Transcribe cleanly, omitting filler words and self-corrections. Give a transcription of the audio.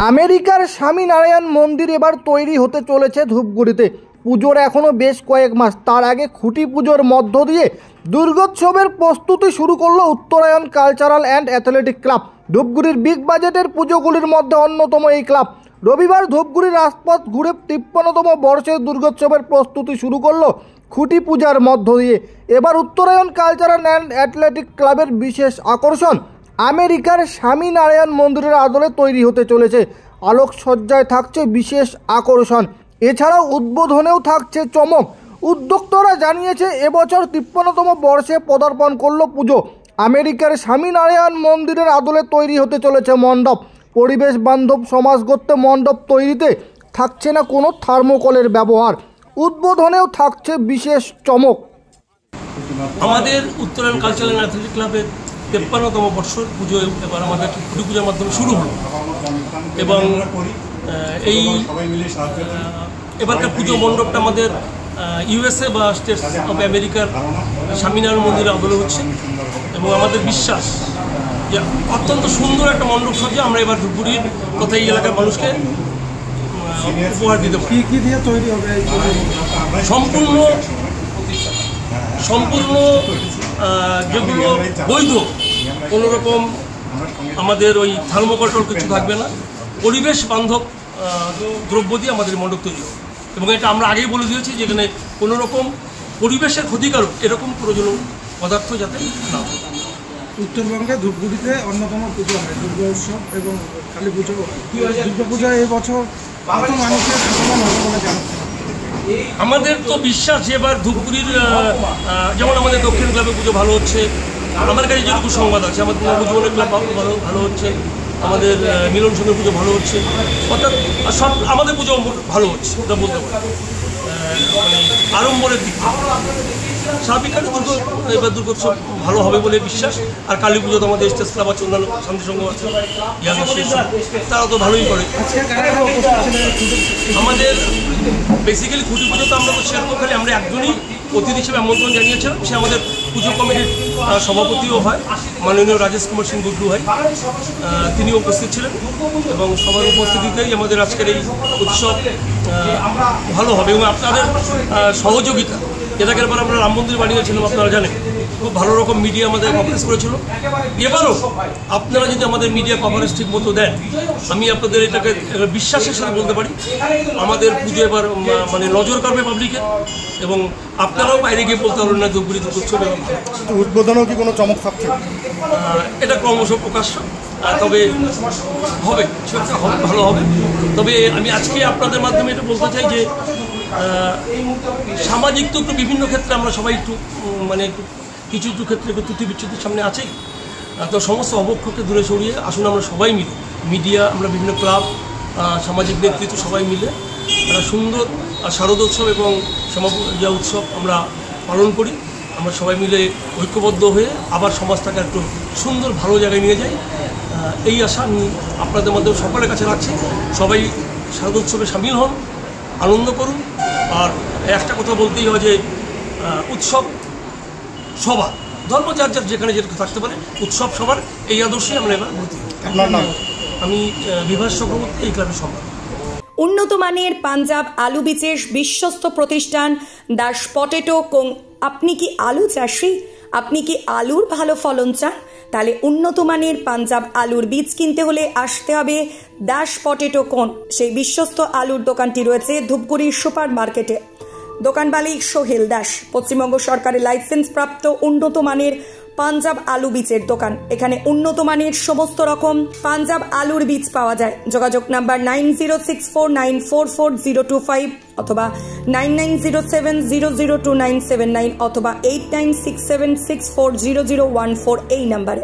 আমেরিকার স্বামীনারায়ণ মন্দির এবার তৈরি হতে চলেছে ধূপগুড়িতে। পুজোর এখনও বেশ কয়েক মাস, তার আগে খুঁটি পুজোর মধ্য দিয়ে দুর্গোৎসবের প্রস্তুতি শুরু করলো Uttarayan cultural and athletic club. ধূপগুড়ির বিগ বাজেটের পুজোগুলির মধ্যে অন্যতম এই ক্লাব রবিবার ধূপগুড়ির রাজপথ ঘুরে 53তম বর্ষের দুর্গোৎসবের প্রস্তুতি শুরু করলো খুঁটি পূজার মধ্য দিয়ে। এবার উত্তরায়ণ কালচারাল অ্যান্ড অ্যাথলেটিক ক্লাবের বিশেষ আকর্ষণ আমেরিকার স্বামীনারায়ণ মন্দিরের আদলে তৈরি হতে চলেছে। আলোকসজ্জায় থাকছে বিশেষ আকর্ষণ, এছাড়াও উদ্বোধনেও থাকছে চমক। উদ্যোক্তারা জানিয়েছে এবছর 53তম বর্ষে পদার্পণ করলো পুজো। আমেরিকার স্বামীনারায়ণ মন্দিরের আদলে তৈরি হতে চলেছে মণ্ডপ। পরিবেশ বান্ধব সমাজ গড়তে মণ্ডপ তৈরিতে থাকছে না কোনো থার্মোকলের ব্যবহার। উদ্বোধনেও থাকছে বিশেষ চমক। আমাদের উত্তরায়ণ কালচারাল অ্যাথলেটিক ক্লাবের 53তম বর্ষর পুজো এবার আমাদের খুঁটি পূজার মাধ্যমে শুরু হলো এবং এই এবারকার পুজো মণ্ডপটা আমাদের ইউএসএ বা স্টেটস অফ আমেরিকার স্বামীনারায়ণ মন্দিরে আদলে হচ্ছে এবং আমাদের বিশ্বাস যে অত্যন্ত সুন্দর একটা মণ্ডপ সজ্জা আমরা এবার ধূপগুড়ির তথা এই এলাকার মানুষকে উপহার দিতে পারি। কী দিয়ে তৈরি হবে? সম্পূর্ণ যেগুলো বৈধ, কোনোরকম আমাদের ওই থার্মোকল কিছু থাকবে না, পরিবেশ বান্ধব দ্রব্য দিয়ে আমাদের মণ্ডপ তৈরি হবে এবং এটা আমরা আগেই বলে দিয়েছি যেখানে কোনোরকম পরিবেশের ক্ষতিকারক এরকম প্রয়োজনীয় পদার্থ যাতে না হয়। উত্তরবঙ্গে ধূপগুড়িতে অন্যতম পুজো হয় দুর্গোৎসব এবং কালী পুজো। দুর্গাপূজা এই বছর কত মানুষের সচেতন হবে বলে জানাচ্ছে? আমাদের তো বিশ্বাস যে এবার ধূপগুড়ির যেমন আমাদের দক্ষিণ ক্লাবে পুজো ভালো হচ্ছে, আমার কাছে যেটুকু সংবাদ আছে আমাদের নবজীবনের ক্লাব ভালো হচ্ছে, আমাদের মিলন সঙ্গের পুজো ভালো হচ্ছে, অর্থাৎ সব আমাদের পুজো ভালো হচ্ছে ওটা বলতে পারি। মানে আড়ম্বরের দিক স্বাভাবিকভাবে এবার দুর্গোৎসব ভালো হবে বলে বিশ্বাস। আর কালী পুজো তো আমাদের স্টেটস ক্লাব আছে, অন্যান্য শান্তি সংঘ আছে, তারা তো ভালোই করে। আমাদের বেসিক্যালি খুঁটি পুজো তো আমরা তো সেরকম খালি আমরা একজনই অতিথি হিসেবে আমন্ত্রণ জানিয়েছিলাম, সে আমাদের পুজো কমিটির সভাপতিও হয়, মাননীয় রাজেশ কুমার সিং গুড্ডু হয়, তিনিও উপস্থিত ছিলেন এবং সবার উপস্থিতিতেই আমাদের আজকের এই উৎসব ভালো হবে এবং আপনাদের সহযোগিতা। এর আগের বার আমরা রাম মন্দির বানিয়েছিলাম, আপনারা জানেন, খুব ভালো রকম মিডিয়া আমাদের কভারেজ করেছিল। এবারও আপনারা যদি আমাদের মিডিয়া কভারেজ ঠিক মতো দেন, আমি আপনাদের এটাকে বিশ্বাসের সাথে বলতে পারি আমাদের পুজো এবার মানে নজর কাড়বে পাবলিকের এবং আপনারাও বাইরে গিয়ে বলতে পারবেন না ধূপগুড়ি দুর্গোৎসব। উদ্বোধনেও কি কোনো চমক থাকছে? এটা ক্রমশ প্রকাশ্য, তবে হবে, সেটা হবে, ভালো হবে। তবে আমি আজকে আপনাদের মাধ্যমে এটা বলতে চাই যে সামাজিক তো একটু বিভিন্ন ক্ষেত্রে আমরা সবাই একটু মানে একটু কিছু কিছু ক্ষেত্রে একটু ত্রুটি বিচ্ছুতির সামনে আছেই, তো সমস্ত অবক্ষয়কে দূরে সরিয়ে আসুন আমরা সবাই মিলে, মিডিয়া, আমরা বিভিন্ন ক্লাব, সামাজিক নেতৃত্ব সবাই মিলে একটা সুন্দর শারদোৎসব এবং শ্যামাপূজা উৎসব আমরা পালন করি। আমরা সবাই মিলে ঐক্যবদ্ধ হয়ে আবার সমাজটাকে একটু সুন্দর ভালো জায়গায় নিয়ে যাই, এই আশা আমি আপনাদের মাধ্যমে সকলের কাছে রাখছি। সবাই শারদোৎসবে সামিল হন, আনন্দ করুন। আর একটা কথা বলতেই হয় যে উৎসব সবার, ধর্ম যার যার যেখানে যেটা থাকতে পারে, উৎসব সবার, এই আদর্শে আমরা এবার ভর্তি। আমি বিভাস চক্রবর্তী, এই ক্লাবের সম্পাদক। উন্নত মানের পাঞ্জাব আলু বীজের বিশ্বস্ত প্রতিষ্ঠান দাস পটেটো। আপনি কি আলু চাষি? আপনি কি আলুর ভালো ফলন চান? তাহলে উন্নত মানের পাঞ্জাব আলুর বীজ কিনতে হলে আসতে হবে দাস পটেটো কোন। সেই বিশ্বস্ত আলুর দোকানটি রয়েছে ধূপগুড়ির সুপার মার্কেটে। দোকান মালিক সোহেল দাস, পশ্চিমবঙ্গ সরকারের লাইসেন্স প্রাপ্ত উন্নত মানের পাঞ্জাব আলু বীজের দোকান। এখানে উন্নত মানের সমস্ত রকম পাঞ্জাব আলুর বীজ পাওয়া যায়। যোগাযোগ নাম্বার 9064944025 অথবা 9907002979 অথবা 8967640014 এই নাম্বারে।